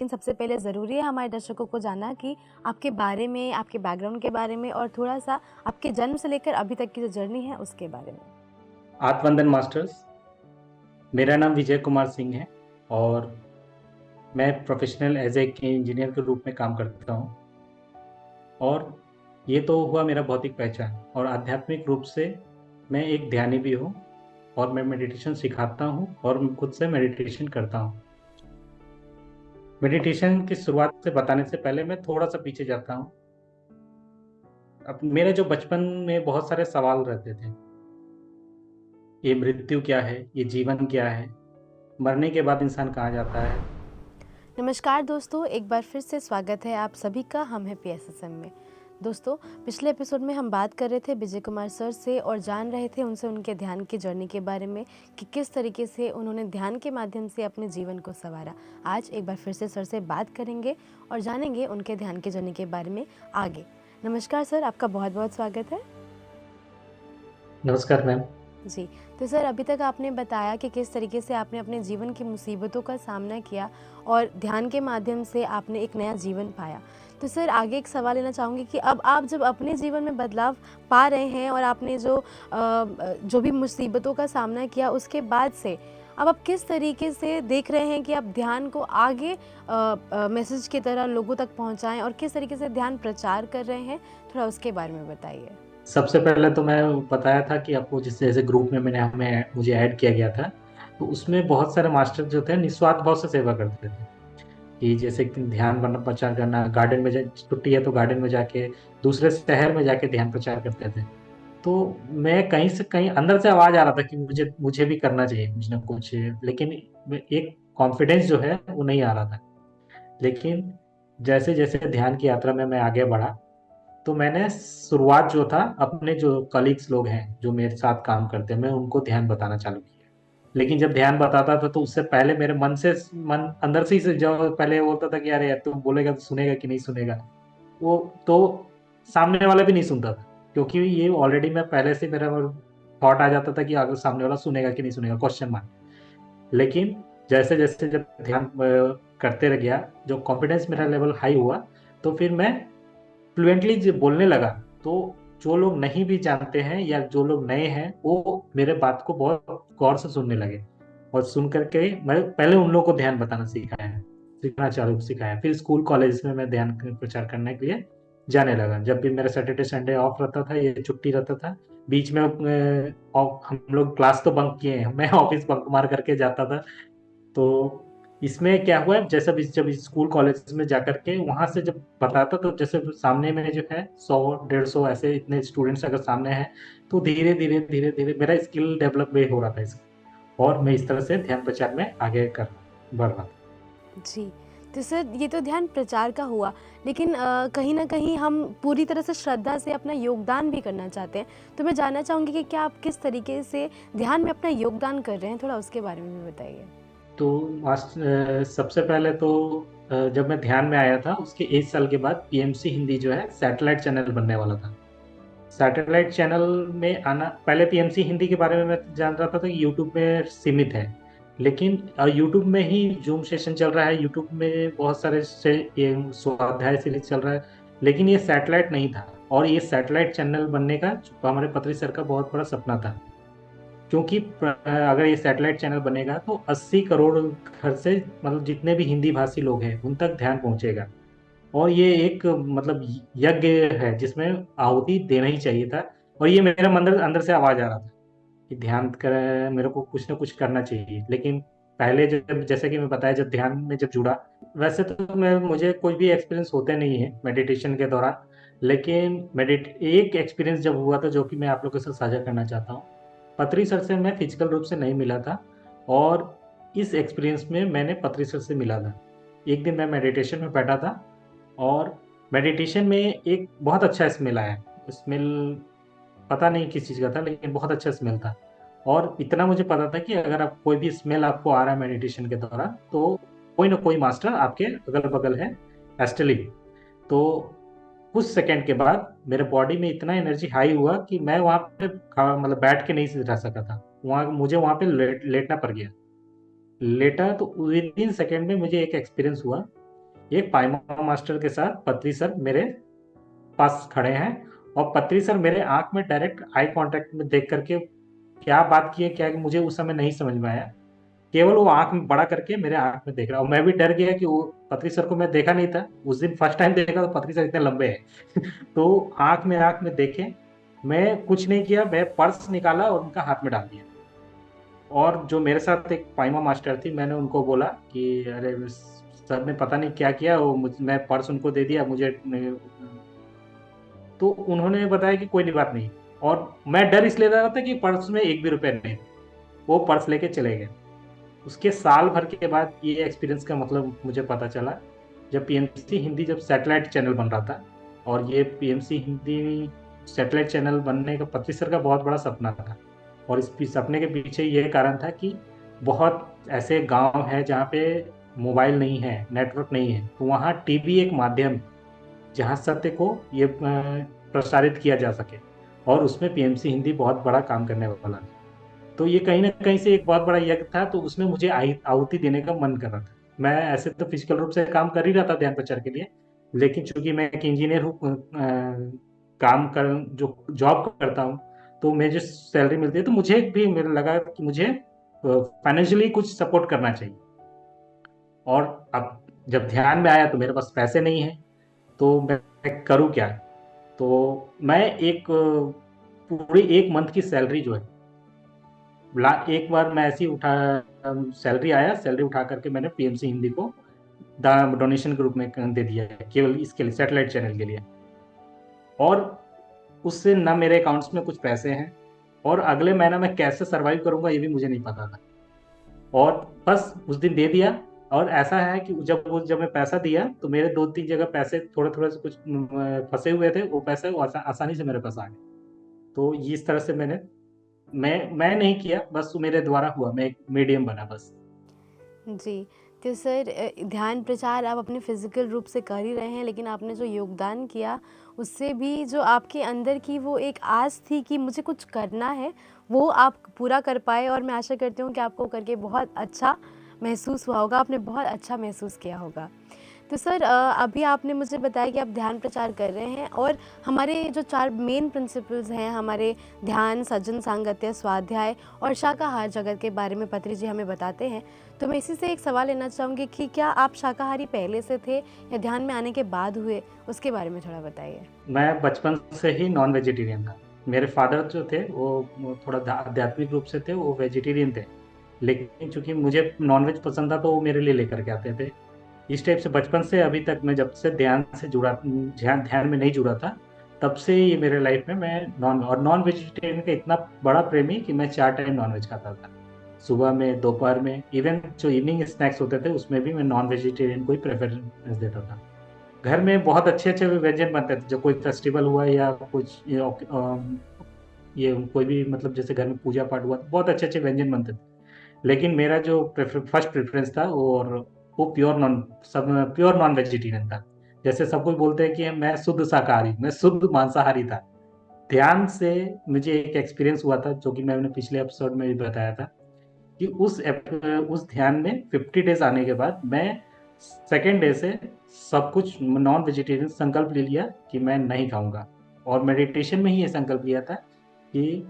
लेकिन सबसे पहले ज़रूरी है हमारे दर्शकों को जानना कि आपके बारे में, आपके बैकग्राउंड के बारे में और थोड़ा-सा आपके जन्म से लेकर अभी तक की जो जर्नी है उसके बारे में। आत्मवंदन मास्टर्स। मेरा नाम विजय कुमार सिंह है और मैं प्रोफेशनल एज ए इंजीनियर के रूप में काम करता हूँ। और ये तो हुआ मेरा भौतिक पहचान, और आध्यात्मिक रूप से मैं एक ध्यानी भी हूँ और मैं मेडिटेशन सिखाता हूँ और खुद से मेडिटेशन करता हूँ। मेडिटेशन की शुरुआत से बताने से पहले मैं थोड़ा सा पीछे जाता हूँ। अब मेरे जो बचपन में बहुत सारे सवाल रहते थे, ये मृत्यु क्या है, ये जीवन क्या है, मरने के बाद इंसान कहाँ जाता है। नमस्कार दोस्तों, एक बार फिर से स्वागत है आप सभी का हम हैं PSSM में। दोस्तों, पिछले एपिसोड में हम बात कर रहे थे विजय कुमार सर से और जान रहे थे उनसे उनके ध्यान की जर्नी के बारे में कि किस तरीके से उन्होंने ध्यान के माध्यम से अपने जीवन को संवारा। आज एक बार फिर से सर से बात करेंगे और जानेंगे उनके ध्यान की जर्नी के बारे में आगे। नमस्कार सर, आपका बहुत बहुत स्वागत है। नमस्कार मैम। जी, तो सर अभी तक आपने बताया कि किस तरीके से आपने अपने जीवन की मुसीबतों का सामना किया और ध्यान के माध्यम से आपने एक नया जीवन पाया। तो सर आगे एक सवाल लेना चाहूँगी कि अब आप जब अपने जीवन में बदलाव पा रहे हैं और आपने जो भी मुसीबतों का सामना किया उसके बाद से अब आप किस तरीके से देख रहे हैं कि आप ध्यान को आगे मैसेज की तरह लोगों तक पहुँचाएँ और किस तरीके से ध्यान प्रचार कर रहे हैं? थोड़ा उसके बारे में बताइए। सबसे पहले तो मैं बताया था कि आपको जिस जैसे ग्रुप में मुझे ऐड किया गया था, तो उसमें बहुत सारे मास्टर जो थे निस्वार्थ भाव से सेवा करते थे। कि जैसे कि ध्यान प्रचार करना, गार्डन में छुट्टी है तो गार्डन में जाके, दूसरे शहर में जाके ध्यान प्रचार करते थे। तो मैं कहीं से कहीं अंदर से आवाज आ रहा था कि मुझे मुझे भी करना चाहिए कुछ ना कुछ, लेकिन एक कॉन्फिडेंस जो है वो नहीं आ रहा था। लेकिन जैसे जैसे ध्यान की यात्रा में मैं आगे बढ़ा, तो मैंने शुरुआत जो था अपने जो कलीग्स लोग हैं जो मेरे साथ काम करते हैं, मैं उनको ध्यान बताना चालू किया। लेकिन जब ध्यान बताता था तो उससे पहले मेरे मन अंदर से ही जो पहले बोलता था कि अरे यार, तू बोलेगा तो सुनेगा कि नहीं सुनेगा। वो तो सामने वाला भी नहीं सुनता था, क्योंकि ये ऑलरेडी मैं पहले से मेरा थॉट आ जाता था कि अगर सामने वाला सुनेगा कि नहीं सुनेगा, क्वेश्चन मार्क। लेकिन जैसे जैसे जब ध्यान करते रह गया, जो कॉन्फिडेंस मेरा लेवल हाई हुआ, तो फिर मैं फ्लुएंटली जब बोलने लगा, तो जो लोग नहीं भी जानते हैं या जो लोग नए हैं, वो मेरे बात को बहुत गौर से सुनने लगे। और सुन करके मैं पहले उन लोगों को ध्यान बताना सीखना चालू सिखाया। फिर स्कूल कॉलेज में मैं ध्यान प्रचार करने के लिए जाने लगा। जब भी मेरा सैटरडे संडे ऑफ रहता था, ये छुट्टी रहता था, बीच में हम लोग क्लास तो बंक किए हैं, मैं ऑफिस बंक मार करके जाता था। तो इसमें क्या हुआ, जब स्कूल कॉलेज में जाकर के वहां से जब बताता, तो जैसे सामने में जो है 100 150 ऐसे इतने स्टूडेंट्स अगर सामने हैं, तो धीरे धीरे धीरे धीरे मेरा स्किल डेवलप भी हो रहा था इसका, और मैं इस तरह से ध्यान प्रचार में आगे कर बढ़ रहा था। जी, तो सर ये तो ध्यान प्रचार का हुआ, लेकिन कहीं न कहीं हम पूरी तरह से श्रद्धा से अपना योगदान भी करना चाहते हैं। तो मैं जानना चाहूँगी कि क्या आप किस तरीके से ध्यान में अपना योगदान कर रहे हैं? थोड़ा उसके बारे में भी बताइए। तो सबसे पहले तो जब मैं ध्यान में आया था उसके 1 साल के बाद पीएमसी हिंदी जो है सैटेलाइट चैनल बनने वाला था। सैटेलाइट चैनल में आना, पहले पीएमसी हिंदी के बारे में मैं जान रहा था तो यूट्यूब में सीमित है, लेकिन यूट्यूब में ही जूम सेशन चल रहा है, यूट्यूब में बहुत सारे से ये स्वाध्याय सीरीज चल रहा है, लेकिन ये सैटेलाइट नहीं था। और ये सैटेलाइट चैनल बनने का हमारे पत्री सर का बहुत बड़ा सपना था, क्योंकि अगर ये सैटेलाइट चैनल बनेगा तो 80 करोड़ घर से, मतलब जितने भी हिंदी भाषी लोग हैं उन तक ध्यान पहुंचेगा। और ये एक मतलब यज्ञ है जिसमें आहुति देना ही चाहिए था। और ये मेरे अंदर अंदर से आवाज आ रहा था कि ध्यान कर, मेरे को कुछ ना कुछ करना चाहिए। लेकिन पहले जब, जैसे कि मैं बताया, जब ध्यान में जब जुड़ा, वैसे तो मुझे कोई भी एक्सपीरियंस होते नहीं है मेडिटेशन के दौरान, लेकिन एक एक्सपीरियंस जब हुआ था जो कि मैं आप लोगों के साथ साझा करना चाहता हूँ। पत्री सर से मैं फिजिकल रूप से नहीं मिला था, और इस एक्सपीरियंस में मैंने पत्री सर से मिला था। एक दिन मैं मेडिटेशन में बैठा था, और मेडिटेशन में एक बहुत अच्छा स्मेल आया। स्मेल पता नहीं किस चीज़ का था, लेकिन बहुत अच्छा स्मेल था। और इतना मुझे पता था कि अगर आप कोई भी स्मेल आपको आ रहा है मेडिटेशन के दौरान, तो कोई ना कोई मास्टर आपके अगल बगल है, एस्टलिंग। तो कुछ सेकंड के बाद मेरे बॉडी में इतना एनर्जी हाई हुआ कि मैं वहाँ पे मतलब बैठ के नहीं रह सका था, मुझे वहाँ पे लेटना पड़ गया। लेटा तो विद इन सेकेंड में मुझे एक एक्सपीरियंस हुआ एक पाइमा मास्टर के साथ पत्री सर मेरे पास खड़े हैं, और पत्री सर मेरे आंख में डायरेक्ट आई कांटेक्ट में देख करके क्या बात की है, क्या कि मुझे उस समय नहीं समझ में आया। केवल वो आंख में बड़ा करके मेरे आंख में देख रहा, और मैं भी डर गया कि वो पत्री सर को मैं देखा नहीं था उस दिन, फर्स्ट टाइम देखा तो पत्री सर इतने लंबे हैं। तो आंख में देखे, मैं कुछ नहीं किया, मैं पर्स निकाला और उनका हाथ में डाल दिया। और जो मेरे साथ एक पाइमा मास्टर थी, मैंने उनको बोला कि अरे सर ने पता नहीं क्या किया, वो मैं पर्स उनको दे दिया, मुझे तो उन्होंने बताया कि कोई नहीं, बात नहीं। और मैं डर इसलिए रहा था कि पर्स में एक भी रुपया नहीं था। वो पर्स लेके चले गए। उसके साल भर के बाद ये एक्सपीरियंस का मतलब मुझे पता चला, जब पीएमसी हिंदी जब सैटेलाइट चैनल बन रहा था, और ये पीएमसी हिंदी सैटेलाइट चैनल बनने का पृथ्वी सर का बहुत बड़ा सपना था। और इस सपने के पीछे ये कारण था कि बहुत ऐसे गांव है जहाँ पे मोबाइल नहीं है, नेटवर्क नहीं है, तो वहाँ टीवी एक माध्यम है जहाँ सत्य को ये प्रसारित किया जा सके। और उसमें पीएमसी हिंदी बहुत बड़ा काम करने वाला था। तो ये कहीं ना कहीं से एक बहुत बड़ा यज्ञ था, तो उसमें मुझे आहुति देने का मन कर रहा था। मैं ऐसे तो फिजिकल रूप से काम कर ही रहा था ध्यान प्रचार के लिए, लेकिन चूंकि मैं एक इंजीनियर हूँ, काम कर जो जॉब करता हूँ, तो मुझे जो सैलरी मिलती है, तो मुझे भी मेरे लगा कि मुझे फाइनेंशियली कुछ सपोर्ट करना चाहिए। और अब जब ध्यान में आया तो मेरे पास पैसे नहीं है, तो मैं करूँ क्या? तो मैं एक पूरी एक मंथ की सैलरी जो है, एक बार मैं ऐसे ही उठा, सैलरी आया, सैलरी उठा करके मैंने पीएमसी हिंदी को डोनेशन के रूप में दे दिया है, केवल इसके लिए, सैटेलाइट चैनल के लिए। और उससे ना मेरे अकाउंट्स में कुछ पैसे हैं, और अगले महीना मैं कैसे सरवाइव करूंगा ये भी मुझे नहीं पता था। और बस उस दिन दे दिया। और ऐसा है कि जब मैं पैसा दिया, तो मेरे दो तीन जगह पैसे थोड़े थोड़े से कुछ फंसे हुए थे, वो पैसे वो आसानी से मेरे पास आ गए। तो इस तरह से मैं नहीं किया, बस मेरे द्वारा हुआ, मैं एक मीडियम बना बस। जी, तो सर ध्यान प्रचार आप अपने फ़िज़िकल रूप से कर ही रहे हैं, लेकिन आपने जो योगदान किया, उससे भी जो आपके अंदर की वो एक आस थी कि मुझे कुछ करना है, वो आप पूरा कर पाए और मैं आशा करती हूँ कि आपको करके बहुत अच्छा महसूस हुआ होगा, आपने बहुत अच्छा महसूस किया होगा। तो सर अभी आपने मुझे बताया कि आप ध्यान प्रचार कर रहे हैं और हमारे जो 4 मेन प्रिंसिपल्स हैं हमारे ध्यान, सज्जन सांगत्य, स्वाध्याय और शाकाहार जगत के बारे में पत्री जी हमें बताते हैं। तो मैं इसी से एक सवाल लेना चाहूँगी कि क्या आप शाकाहारी पहले से थे या ध्यान में आने के बाद हुए? उसके बारे में थोड़ा बताइए। मैं बचपन से ही नॉन वेजिटेरियन था। मेरे फादर जो थे वो थोड़ा आध्यात्मिक रूप से थे, वो वेजिटेरियन थे। लेकिन चूंकि मुझे नॉनवेज पसंद था, तो वो मेरे लिए लेकर के आते थे। इस टाइप से बचपन से अभी तक मैं जब से ध्यान से जुड़ा, ध्यान ध्यान में नहीं जुड़ा था, तब से ये मेरे लाइफ में मैं नॉन वेजिटेरियन का इतना बड़ा प्रेमी कि मैं 4 टाइम नॉनवेज खाता था। सुबह में, दोपहर में, इवन जो इवनिंग स्नैक्स होते थे उसमें भी मैं नॉन वेजिटेरियन को ही प्रेफरेंस देता था। घर में बहुत अच्छे अच्छे व्यंजन बनते थे, जब कोई फेस्टिवल हुआ या कुछ ये कोई भी, मतलब जैसे घर में पूजा पाठ हुआ, तो बहुत अच्छे अच्छे व्यंजन बनते थे। लेकिन मेरा जो फर्स्ट प्रेफरेंस था वो प्योर नॉन वेजिटेरियन था। जैसे सब कोई बोलते हैं कि मैं शुद्ध शाकाहारी, मैं शुद्ध मांसाहारी था। ध्यान से मुझे एक एक्सपीरियंस हुआ था, जो कि मैंने पिछले एपिसोड में भी बताया था, कि उस ध्यान में 50 डेज आने के बाद मैं सेकेंड डे से सब कुछ नॉन वेजिटेरियन संकल्प ले लिया कि मैं नहीं खाऊंगा। और मेडिटेशन में ही ये संकल्प लिया था कि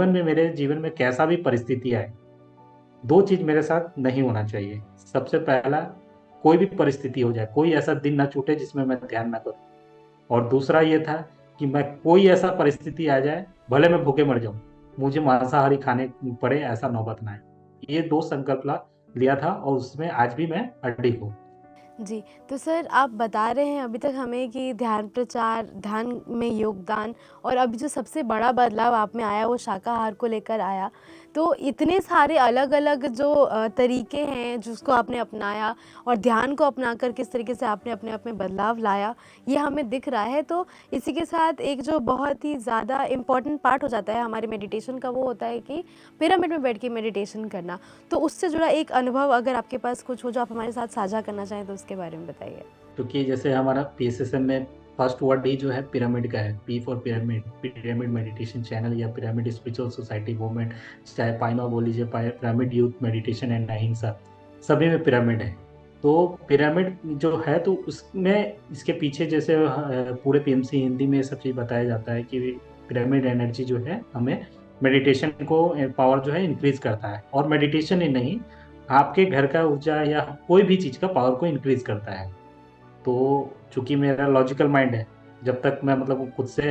मेरे जीवन में कैसा भी परिस्थिति आए, दो चीज मेरे साथ नहीं होना चाहिए। सबसे पहला, कोई भी परिस्थिति हो जाए, कोई ऐसा दिन ना छूटे जिसमें मैं ध्यान ना करूं। और दूसरा ये था कि मैं कोई ऐसा परिस्थिति आ जाए, भले मैं भूखे मर जाऊं, मुझे मांसाहारी खाने पड़े, ऐसा नौबत ना आए। ये दो संकल्प लिया था, और उसमें आज भी मैं अडिग हूँ। जी, तो सर आप बता रहे हैं अभी तक हमें कि ध्यान प्रचार, ध्यान में योगदान और अभी जो सबसे बड़ा बदलाव आप में आया वो शाकाहार को लेकर आया। तो इतने सारे अलग-अलग जो तरीके हैं जिसको आपने अपनाया और ध्यान को अपनाकर किस तरीके से आपने अपने आप में बदलाव लाया, ये हमें दिख रहा है। तो इसी के साथ एक जो बहुत ही ज़्यादा इम्पोर्टेंट पार्ट हो जाता है हमारे मेडिटेशन का, वो होता है कि पिरामिड में बैठ के मेडिटेशन करना। तो उससे जुड़ा एक अनुभव अगर आपके पास कुछ हो जो आप हमारे साथ साझा करना चाहें तो उसके बारे में बताइए। क्योंकि जैसे हमारा पीएसएसएम में फर्स्ट वर्ड ही जो है पिरामिड का है, P for pyramid, pyramid meditation channel या पिरामिड स्पिरिचुअल सोसाइटी मूवमेंट, चाहे पाइमा बोल लीजिए, पिरामिड यूथ मेडिटेशन एंड अहिंसा, सभी में पिरामिड है। तो पिरामिड जो है तो उसमें इसके पीछे जैसे पूरे पीएमसी हिंदी में ये सब चीज़ बताया जाता है कि पिरामिड एनर्जी जो है हमें मेडिटेशन को पावर जो है इंक्रीज करता है, और मेडिटेशन ही नहीं, आपके घर का ऊर्जा या कोई भी चीज़ का पावर को इंक्रीज करता है। तो चूंकि मेरा लॉजिकल माइंड है, जब तक मैं मतलब खुद से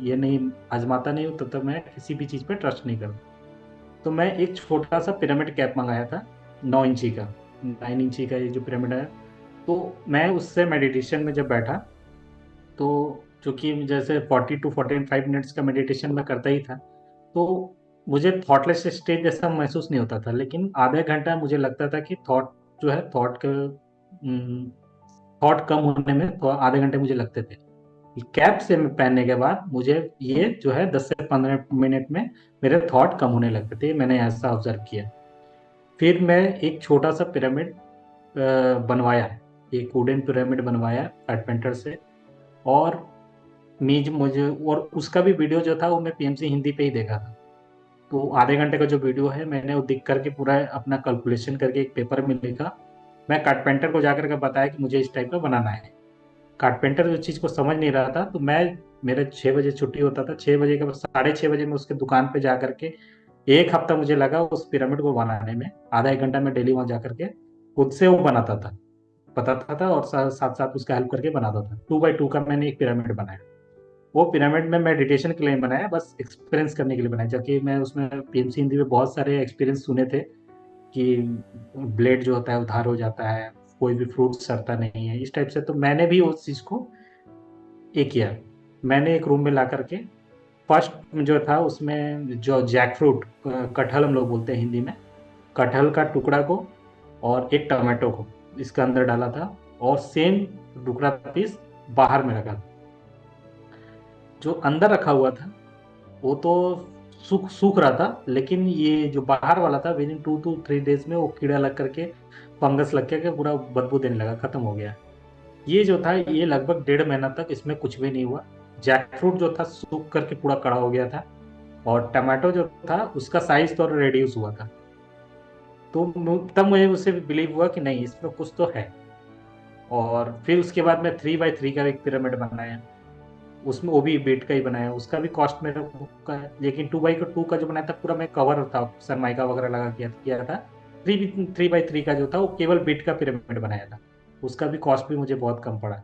ये नहीं आजमाता नहीं हूँ तब तक मैं किसी भी चीज़ पे ट्रस्ट नहीं करता। तो मैं एक छोटा सा पिरामिड कैप मंगाया था, 9 इंची का, 9 इंची का ये जो पिरामिड है। तो मैं उससे मेडिटेशन में जब बैठा, तो चूंकि जैसे 40 to 45 मिनट्स का मेडिटेशन मैं करता ही था, तो मुझे थॉटलेस स्टेज जैसा महसूस नहीं होता था, लेकिन आधे घंटा मुझे लगता था कि थॉट जो है थॉट कम होने में तो आधे घंटे मुझे लगते थे। कैप से में पहनने के बाद मुझे ये जो है 10 से 15 मिनट में मेरे थॉट कम होने लगते थे, मैंने ऐसा ऑब्जर्व किया। फिर मैं एक छोटा सा पिरामिड बनवाया, एक वुडन पिरामिड बनवाया कारपेंटर से, और मीज मुझे, और उसका भी वीडियो जो था वो मैं पीएमसी हिंदी पे ही देखा था। तो आधे घंटे का जो वीडियो है मैंने वो देख करके पूरा अपना कैलकुलेशन करके एक पेपर में लिखा। मैं कारपेंटर को जाकर के बताया कि मुझे इस टाइप का बनाना है। कारपेंटर उस चीज़ को समझ नहीं रहा था, तो मैं, मेरे 6 बजे छुट्टी होता था, 6 बजे के बाद 6:30 बजे मैं उसके दुकान पे जा करके, 1 हफ्ता मुझे लगा उस पिरामिड को बनाने में। आधा 1 घंटा मैं डेली वहाँ जा करके खुद से वो बनाता था, बताता था, और साथ साथ उसका हेल्प करके बनाता था। 2x2 का मैंने एक पिरामिड बनाया। वो पिरामिड में मेडिटेशन के लिए नहीं बनाया, बस एक्सपीरियंस करने के लिए बनाया, जबकि मैं उसमें पीएमसी हिंदी में बहुत सारे एक्सपीरियंस सुने थे कि ब्लेड जो होता है उधार हो जाता है, कोई भी फ्रूट सड़ता नहीं है, इस टाइप से। तो मैंने भी उस चीज़ को ये किया। मैंने एक रूम में ला करके, फर्स्ट जो था उसमें जो जैक फ्रूट, कटहल हम लोग बोलते हैं हिंदी में, कटहल का टुकड़ा को और एक टमाटो को इसके अंदर डाला था, और सेम टुकड़ा पीस बाहर में रखा था। जो अंदर रखा हुआ था वो तो सूख सूख रहा था, लेकिन ये जो बाहर वाला था विद इन 2 to 3 डेज में वो कीड़ा लग करके, फंगस लग करके पूरा बदबू देने लगा, खत्म हो गया। ये जो था ये लगभग 1.5 महीना तक इसमें कुछ भी नहीं हुआ। जैक फ्रूट जो था सूख करके पूरा कड़ा हो गया था, और टमाटो जो था उसका साइज तो रिड्यूस हुआ था। तो तब मुझे उससे बिलीव हुआ कि नहीं, इसमें कुछ तो है। और फिर उसके बाद मैं 3x3 का एक पिरामिड बनाया, उसमें वो भी बेट का ही बनाया, उसका भी कॉस्ट मेरा का है। लेकिन 2x2 का जो बनाया था पूरा मैं कवर था, सरमाइका वगैरह लगा किया था। 3x3 का जो था वो केवल बेट का पिरामिड बनाया था, उसका भी कॉस्ट भी मुझे बहुत कम पड़ा।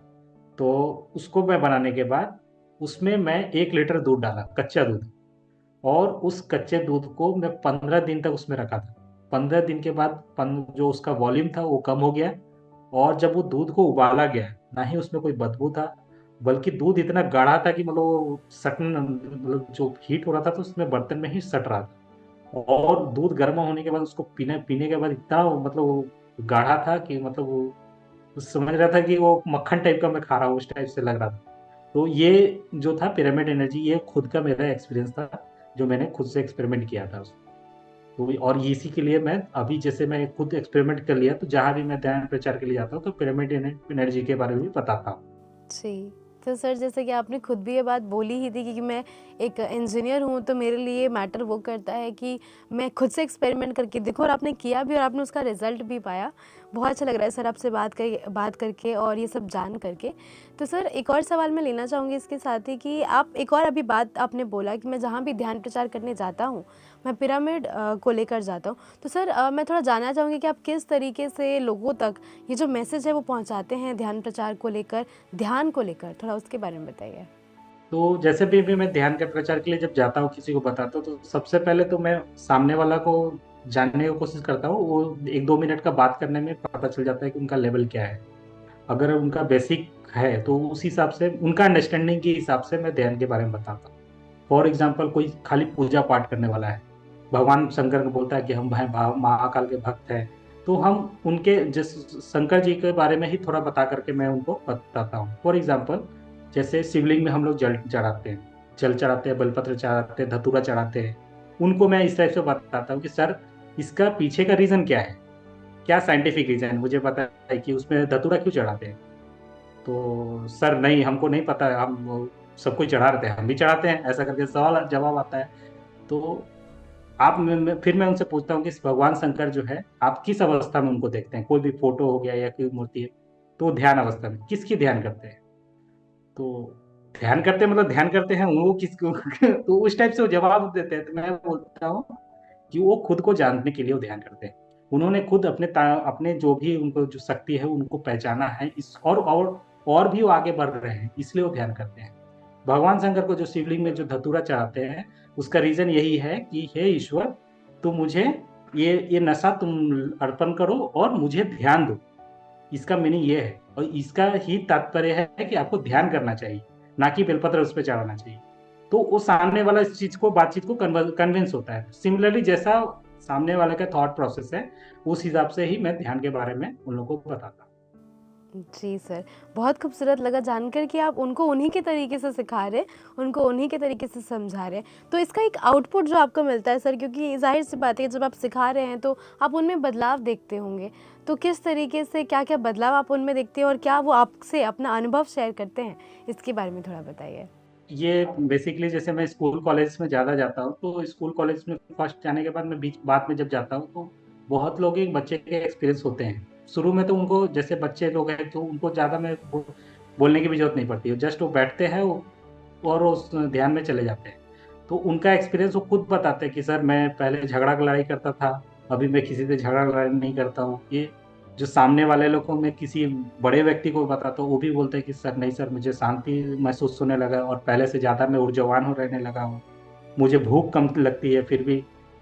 तो उसको मैं बनाने के बाद उसमें मैं 1 लीटर दूध डाला, कच्चा दूध, और उस कच्चे दूध को मैं 15 दिन तक उसमें रखा था। 15 दिन के बाद जो उसका वॉल्यूम था वो कम हो गया, और जब वो दूध को उबाला गया, ना ही उसमें कोई बदबू था, बल्कि दूध इतना गाढ़ा था कि मतलब सटन, मतलब जो हीट हो रहा था तो उसमें बर्तन में ही सट रहा था। और दूध गर्म होने के बाद उसको पीने पीने के बाद इतना मतलब वो गाढ़ा था कि मतलब वो समझ रहा था कि वो मक्खन टाइप का मैं खा रहा हूँ, उस टाइप से लग रहा था। तो ये जो था पिरामिड एनर्जी, ये खुद का मेरा एक्सपीरियंस था, जो मैंने खुद से एक्सपेरिमेंट किया था उसमें। तो और इसी के लिए मैं अभी, जैसे मैं खुद एक्सपेरिमेंट कर लिया, तो जहाँ भी मैं ध्यान प्रचार के लिए जाता हूँ तो पिरामिड एनर्जी के बारे में भी बताता हूँ। जी। तो सर जैसे कि आपने खुद भी ये बात बोली ही थी कि मैं एक इंजीनियर हूँ, तो मेरे लिए मैटर वो करता है कि मैं खुद से एक्सपेरिमेंट करके देखूँ, और आपने किया भी और आपने उसका रिज़ल्ट भी पाया। बहुत अच्छा लग रहा है सर आपसे बात करके और ये सब जान करके। तो सर एक और सवाल मैं लेना चाहूँगी इसके साथ ही कि आप एक और अभी बात आपने बोला कि मैं जहाँ भी ध्यान प्रचार करने जाता हूँ, मैं पिरामिड को लेकर जाता हूँ। तो सर मैं थोड़ा जानना चाहूँगी कि आप किस तरीके से लोगों तक ये जो मैसेज है वो पहुँचाते हैं ध्यान प्रचार को लेकर, ध्यान को लेकर, थोड़ा उसके बारे में बताइए? तो जैसे भी मैं ध्यान के प्रचार के लिए जब जाता हूँ, किसी को बताता हूँ, तो सबसे पहले तो मैं सामने वाला को जानने की कोशिश करता हूँ। वो 1-2 मिनट का बात करने में पता चल जाता है कि उनका लेवल क्या है। अगर उनका बेसिक है तो उस हिसाब से, उनका अंडरस्टैंडिंग के हिसाब से मैं ध्यान के बारे में बताता हूँ। फॉर एग्जाम्पल, कोई खाली पूजा पाठ करने वाला है, भगवान शंकर को बोलता है कि हम भाई महाकाल के भक्त हैं, तो हम उनके जिस शंकर जी के बारे में ही थोड़ा बता करके मैं उनको बताता हूँ। फॉर एग्जाम्पल, जैसे शिवलिंग में हम लोग जल चढ़ाते हैं, जल चढ़ाते हैं, बेलपत्र चढ़ाते हैं, धतूरा चढ़ाते हैं। उनको मैं इस टाइप से बताता हूँ कि सर, इसका पीछे का रीजन क्या है, क्या साइंटिफिक रीजन है, मुझे पता है कि उसमें धतूरा क्यों चढ़ाते हैं। तो सर नहीं, हमको नहीं पता, हम सब कुछ चढ़ा रहे थे, हम भी चढ़ाते हैं, ऐसा करके सवाल जवाब आता है। तो फिर मैं उनसे पूछता हूँ कि भगवान शंकर जो है आप किस अवस्था में उनको देखते हैं, कोई भी फोटो हो गया या कोई मूर्ति है, तो ध्यान अवस्था में किसकी ध्यान करते हैं? तो ध्यान करते हैं मतलब ध्यान करते हैं वो किसको तो उस टाइप से वो जवाब देते हैं, तो मैं बोलता हूँ कि वो खुद को जानने के लिए वो ध्यान करते हैं। उन्होंने खुद अपने जो भी उनको जो शक्ति है उनको पहचाना है, इस और भी वो आगे बढ़ रहे हैं, इसलिए वो ध्यान करते हैं। भगवान शंकर को जो शिवलिंग में जो धतूरा चढ़ाते हैं, उसका रीजन यही है कि हे ईश्वर, तुम मुझे ये नशा तुम अर्पण करो और मुझे ध्यान दो। इसका मीनिंग ये है, और इसका ही तात्पर्य है कि आपको ध्यान करना चाहिए, ना कि बेलपत्र उस पर चढ़ाना चाहिए। तो वो सामने वाला इस चीज को बातचीत को कन्विंस होता है। सिमिलरली जैसा सामने वाले का थॉट प्रोसेस है, उस हिसाब से ही मैं ध्यान के बारे में उन लोगों को बताता हूँ। जी सर, बहुत खूबसूरत लगा जानकर कि आप उनको उन्हीं के तरीके से सिखा रहे हैं, उनको उन्हीं के तरीके से समझा रहे हैं। तो इसका एक आउटपुट जो आपको मिलता है सर, क्योंकि ज़ाहिर-सी बात है जब आप सिखा रहे हैं तो आप उनमें बदलाव देखते होंगे। तो किस तरीके से क्या-क्या बदलाव आप उनमें देखते हैं और क्या वो आपसे अपना अनुभव शेयर करते हैं? इसके बारे में थोड़ा बताइए। ये बेसिकली जैसे मैं स्कूल कॉलेज में ज़्यादा जाता हूँ, तो स्कूल कॉलेज में फर्स्ट जाने के बाद मैं बीच बाद में जब जाता हूँ, तो बहुत लोग एक बच्चे के एक्सपीरियंस होते हैं। शुरू में तो उनको जैसे बच्चे लोग हैं तो उनको ज़्यादा मैं बोलने की भी ज़रूरत नहीं पड़ती है। जस्ट वो बैठते हैं और उस ध्यान में चले जाते हैं। तो उनका एक्सपीरियंस वो खुद बताते हैं कि सर मैं पहले झगड़ा लड़ाई करता था, अभी मैं किसी से झगड़ा लड़ाई नहीं करता हूँ। ये जो सामने वाले लोग को मैं किसी बड़े व्यक्ति को बताता हूँ, वो भी बोलते हैं कि सर नहीं सर, मुझे शांति महसूस होने लगा और पहले से ज़्यादा मैं ऊर्जावान हो रहने लगा हूँ। मुझे भूख कम लगती है,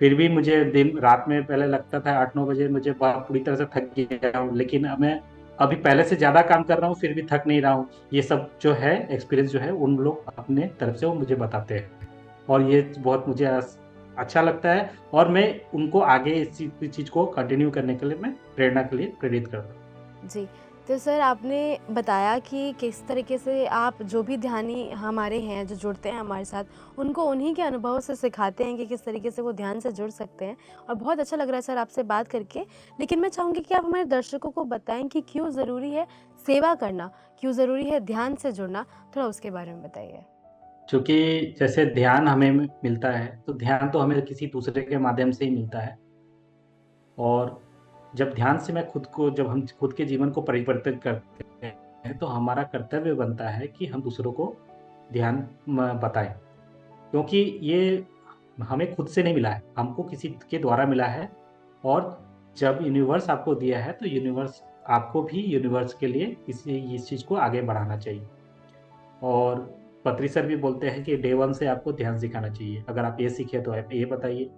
फिर भी मुझे दिन रात में पहले लगता था 8-9 बजे मुझे बहुत पूरी तरह से थक गया हूँ, लेकिन अब मैं अभी पहले से ज़्यादा काम कर रहा हूँ, फिर भी थक नहीं रहा हूँ। ये सब जो है एक्सपीरियंस जो है उन लोग अपने तरफ से वो मुझे बताते हैं, और ये बहुत मुझे अच्छा लगता है, और मैं उनको आगे इस चीज़ को कंटिन्यू करने के लिए मैं प्रेरणा के लिए प्रेरित करता हूँ। जी, तो सर आपने बताया कि किस तरीके से आप जो भी ध्यानी हमारे हैं, जो जुड़ते हैं हमारे साथ, उनको उन्हीं के अनुभव से सिखाते हैं कि किस तरीके से वो ध्यान से जुड़ सकते हैं और बहुत अच्छा लग रहा है सर आपसे बात करके। लेकिन मैं चाहूँगी कि आप हमारे दर्शकों को बताएँ कि क्यों ज़रूरी है सेवा करना, क्यों ज़रूरी है ध्यान से जुड़ना? थोड़ा उसके बारे में बताइए। चूँकि जैसे ध्यान हमें मिलता है, तो ध्यान तो हमें किसी दूसरे के माध्यम से ही मिलता है, और जब ध्यान से जब हम खुद के जीवन को परिवर्तित करते हैं, तो हमारा कर्तव्य बनता है कि हम दूसरों को ध्यान बताएँ। क्योंकि ये हमें खुद से नहीं मिला है, हमको किसी के द्वारा मिला है, और जब यूनिवर्स आपको दिया है, तो यूनिवर्स आपको भी यूनिवर्स के लिए इस चीज़ को आगे बढ़ाना चाहिए। और पत्री सर भी बोलते हैं कि डे 1 से आपको ध्यान सिखाना चाहिए। अगर आप ए सीखे तो आप ए बताइए,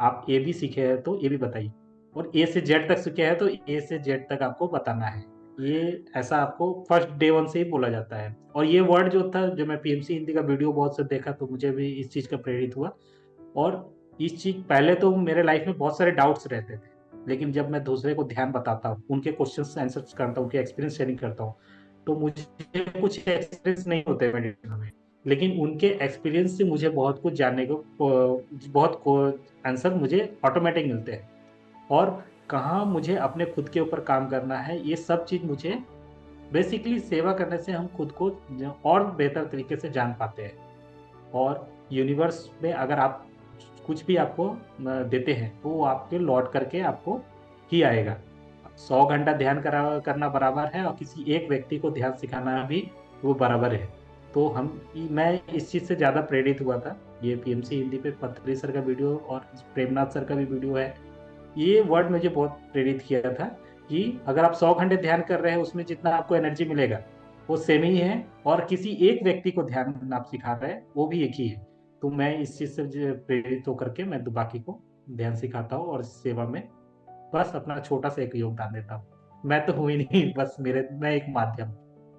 आप ए भी सीखे हैं तो ए भी बताइए, और ए से जेड तक सीखे हैं तो ए से जेड तक आपको बताना है। ये ऐसा आपको फर्स्ट डे 1 से ही बोला जाता है। और ये वर्ड जो था, जो मैं पीएमसी हिंदी का वीडियो बहुत से देखा, तो मुझे भी इस चीज़ का प्रेरित हुआ, और इस चीज़ पहले तो मेरे लाइफ में बहुत सारे डाउट्स रहते थे। लेकिन जब मैं दूसरे को ध्यान बताता हूँ, उनके क्वेश्चन्स आंसर्स करता हूँ, उनके एक्सपीरियंस शेयरिंग करता हूँ, तो मुझे कुछ एक्सपीरियंस नहीं होते मेडिटेशन में। लेकिन उनके एक्सपीरियंस से मुझे बहुत कुछ जानने को बहुत को आंसर मुझे ऑटोमैटिक मिलते हैं, और कहाँ मुझे अपने खुद के ऊपर काम करना है, ये सब चीज़ मुझे बेसिकली सेवा करने से हम खुद को और बेहतर तरीके से जान पाते हैं। और यूनिवर्स में अगर आप कुछ भी आपको देते हैं, तो वो आपके लौट करके आपको ही आएगा। 100 घंटा ध्यान करना बराबर है, और किसी एक व्यक्ति को ध्यान सिखाना भी वो बराबर है। तो मैं इस चीज़ से ज़्यादा प्रेरित हुआ था। ये पीएमसी हिंदी पे पत्री सर का वीडियो और प्रेमनाथ सर का भी वीडियो है। ये वर्ड मुझे बहुत प्रेरित किया था कि अगर आप 100 घंटे ध्यान कर रहे हैं, उसमें जितना आपको एनर्जी मिलेगा, वो सेम ही है, और किसी एक व्यक्ति को ध्यान आप सिखा रहे हैं, वो भी एक ही है। तो मैं इस चीज़ से प्रेरित होकर के मैं बाकी को ध्यान सिखाता हूँ, और इस सेवा में बस अपना छोटा-सा एक योगदान देता हूँ। मैं तो हूँ ही नहीं, बस मैं एक माध्यम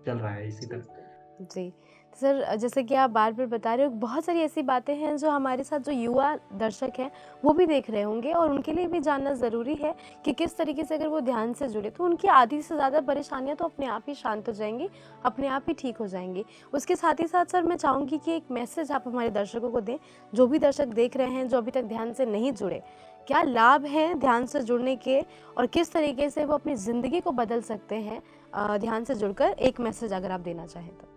चल रहा है इसी जी, तरह। जी। सर जैसे कि आप बार-बार बता रहे हो, बहुत सारी ऐसी बातें हैं जो हमारे साथ जो युवा दर्शक हैं, वो भी देख रहे होंगे और उनके लिए भी जानना ज़रूरी है कि किस तरीके से अगर वो ध्यान से जुड़े, तो उनकी आधी से ज़्यादा परेशानियाँ तो अपने आप ही शांत हो जाएँगी, अपने आप ही ठीक हो जाएँगी। उसके साथ ही साथ सर मैं चाहूँगी कि एक मैसेज आप हमारे दर्शकों को दें, जो भी दर्शक देख रहे हैं, जो अभी तक ध्यान से नहीं जुड़े। क्या लाभ हैं ध्यान से जुड़ने के और किस तरीके से वो अपनी ज़िंदगी को बदल सकते हैं ध्यान से जुड़कर? एक मैसेज अगर आप देना चाहें तो?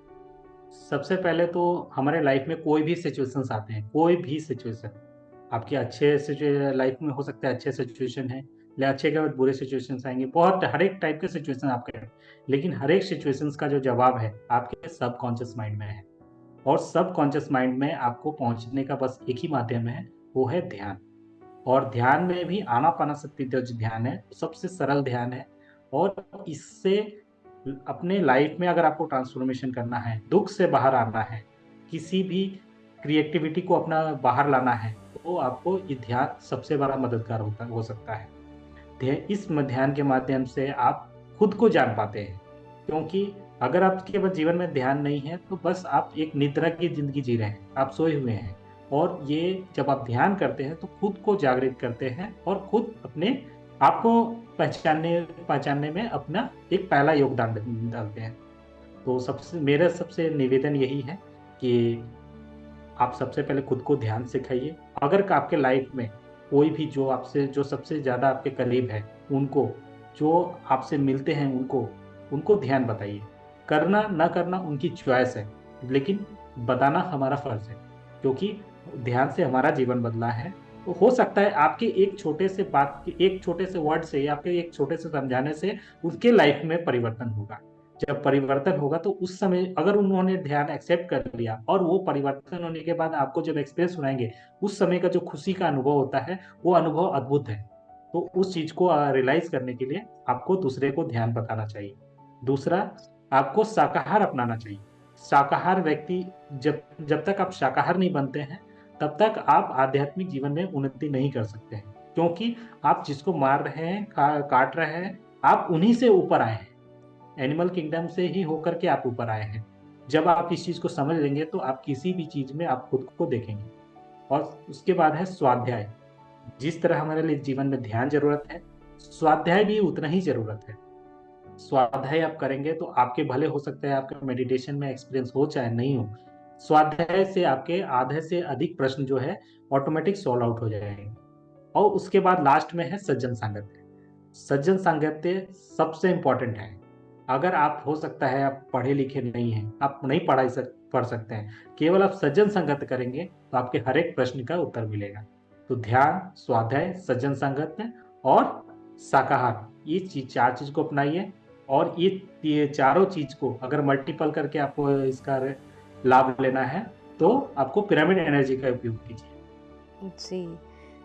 सबसे पहले तो हमारे लाइफ में कोई भी सिचुएशंस आते हैं, कोई भी सिचुएशन, आपके अच्छे लाइफ में हो सकता है अच्छे सिचुएशन है, या अच्छे के बाद बुरे सिचुएशंस आएँगे, बहुत हर एक टाइप के सिचुएशन आपके हैं। लेकिन हर एक सिचुएशंस का जो जवाब है, आपके सबकॉन्शियस माइंड में है। और सबकॉन्शियस माइंड में आपको पहुँचने का बस एक ही माध्यम है, वो है ध्यान। और ध्यान में भी आनापानसति जो ध्यान है, सबसे सरल ध्यान है और इससे अपने लाइफ में अगर आपको ट्रांसफॉर्मेशन करना है, दुःख से बाहर आना है, किसी भी क्रिएटिविटी को अपना बाहर लाना है, तो आपको ये ध्यान सबसे बड़ा मददगार हो सकता है। इस ध्यान के माध्यम से आप खुद को जान पाते हैं, क्योंकि अगर आपके पास जीवन में ध्यान नहीं है तो बस आप एक निद्रा की जिंदगी जी रहे हैं, आप सोए हुए हैं। और ये जब आप ध्यान करते हैं तो खुद को जागृत करते हैं और खुद अपने आप को पहचानने पहचानने में अपना एक पहला योगदान डालते हैं। तो मेरा सबसे निवेदन यही है कि आप सबसे पहले खुद को ध्यान सिखाइए। अगर आपके लाइफ में कोई भी जो सबसे ज़्यादा आपके करीब है, उनको, जो आपसे मिलते हैं उनको ध्यान बताइए। करना ना करना उनकी चॉइस है, लेकिन बताना हमारा फ़र्ज़ है, क्योंकि ध्यान से हमारा जीवन बदला है। तो हो सकता है आपके एक छोटे से वर्ड से या आपके एक छोटे से समझाने से उसके लाइफ में परिवर्तन होगा। जब परिवर्तन होगा तो उस समय अगर उन्होंने ध्यान एक्सेप्ट कर लिया और वो परिवर्तन होने के बाद आपको जब एक्सपीरियंस सुनाएँगे, उस समय का जो खुशी का अनुभव होता है, वो अनुभव अद्भुत है। तो उस चीज़ को रियलाइज़ करने के लिए आपको दूसरे को ध्यान बताना चाहिए। दूसरा, आपको शाकाहार अपनाना चाहिए। शाकाहार व्यक्ति जब जब तक आप शाकाहार नहीं बनते हैं, तब तक आप आध्यात्मिक जीवन में उन्नति नहीं कर सकते हैं। क्योंकि आप जिसको मार रहे हैं, काट रहे हैं, आप उन्हीं से ऊपर आए हैं। एनिमल किंगडम से ही होकर के आप ऊपर आए हैं। जब आप इस चीज़ को समझ लेंगे तो आप किसी भी चीज़ में आप खुद को देखेंगे। और उसके बाद है स्वाध्याय। जिस तरह हमारे लिए जीवन में ध्यान ज़रूरत है, स्वाध्याय भी उतना ही ज़रूरत है। स्वाध्याय आप करेंगे तो आपके भले हो सकता है आपके मेडिटेशन में एक्सपीरियंस हो चाहे नहीं हो। स्वाध्याय से आपके आधे से अधिक प्रश्न जो है ऑटोमेटिक सॉल्व आउट हो जाएँगे। और उसके बाद लास्ट में है सज्जन सांगत्य। सज्जन सांगत्य सबसे इम्पोर्टेंट है। अगर आप हो सकता है आप पढ़े-लिखे नहीं हैं, आप नहीं पढ़ सकते हैं, केवल आप सज्जन संगत करेंगे तो आपके हर एक प्रश्न का उत्तर मिलेगा। तो ध्यान, स्वाध्याय, सज्जन संगत और शाकाहार, ये 4 चीज़ को अपनाइए और ये चारों चीज़ को अगर मल्टीपल करके आपको इसका लाभ लेना है, तो आपको पिरामिड एनर्जी का उपयोग कीजिए। जी।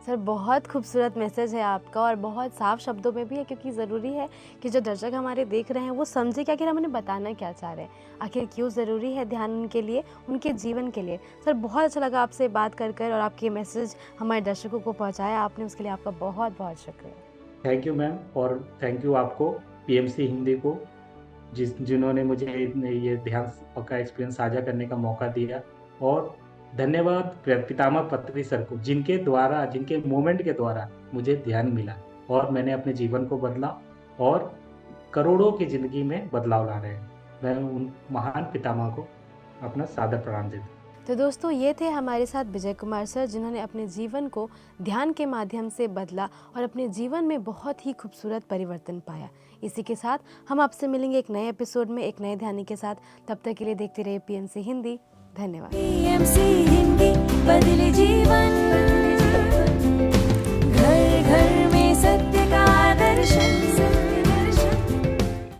सर, बहुत खूबसूरत मैसेज है आपका और बहुत साफ शब्दों में भी है, क्योंकि ज़रूरी है कि जो दर्शक हमारे देख रहे हैं वो समझे कि आखिर हम उन्हें बताना क्या चाह रहे हैं, आखिर क्यों ज़रूरी है ध्यान उनके लिए, उनके जीवन के लिए। सर, बहुत अच्छा लगा आपसे बात कर और आपके मैसेज हमारे दर्शकों को पहुँचाया आपने, उसके लिए आपका बहुत-बहुत शुक्रिया। थैंक यू मैम, और थैंक यू आपको, पीएमसी हिंदी को, जिन्होंने मुझे ये ध्यान का एक्सपीरियंस साझा करने का मौका दिया। और धन्यवाद पितामह पत्री सर को, जिनके मूवमेंट के द्वारा मुझे ध्यान मिला और मैंने अपने जीवन को बदला और करोड़ों की ज़िंदगी में बदलाव ला रहे हैं। मैं उन महान पितामह को अपना सादर प्रणाम देता हूँ। तो दोस्तों, ये थे हमारे साथ विजय कुमार सर, जिन्होंने अपने जीवन को ध्यान के माध्यम से बदला और अपने जीवन में बहुत ही खूबसूरत परिवर्तन पाया। इसी के साथ हम आपसे मिलेंगे एक नए एपिसोड में एक नए ध्यानी के साथ। तब तक के लिए देखते रहिए पीएमसी हिंदी। धन्यवाद। पीएमसी हिंदी, बदले जीवन, घर घर में सत्य का दर्शन।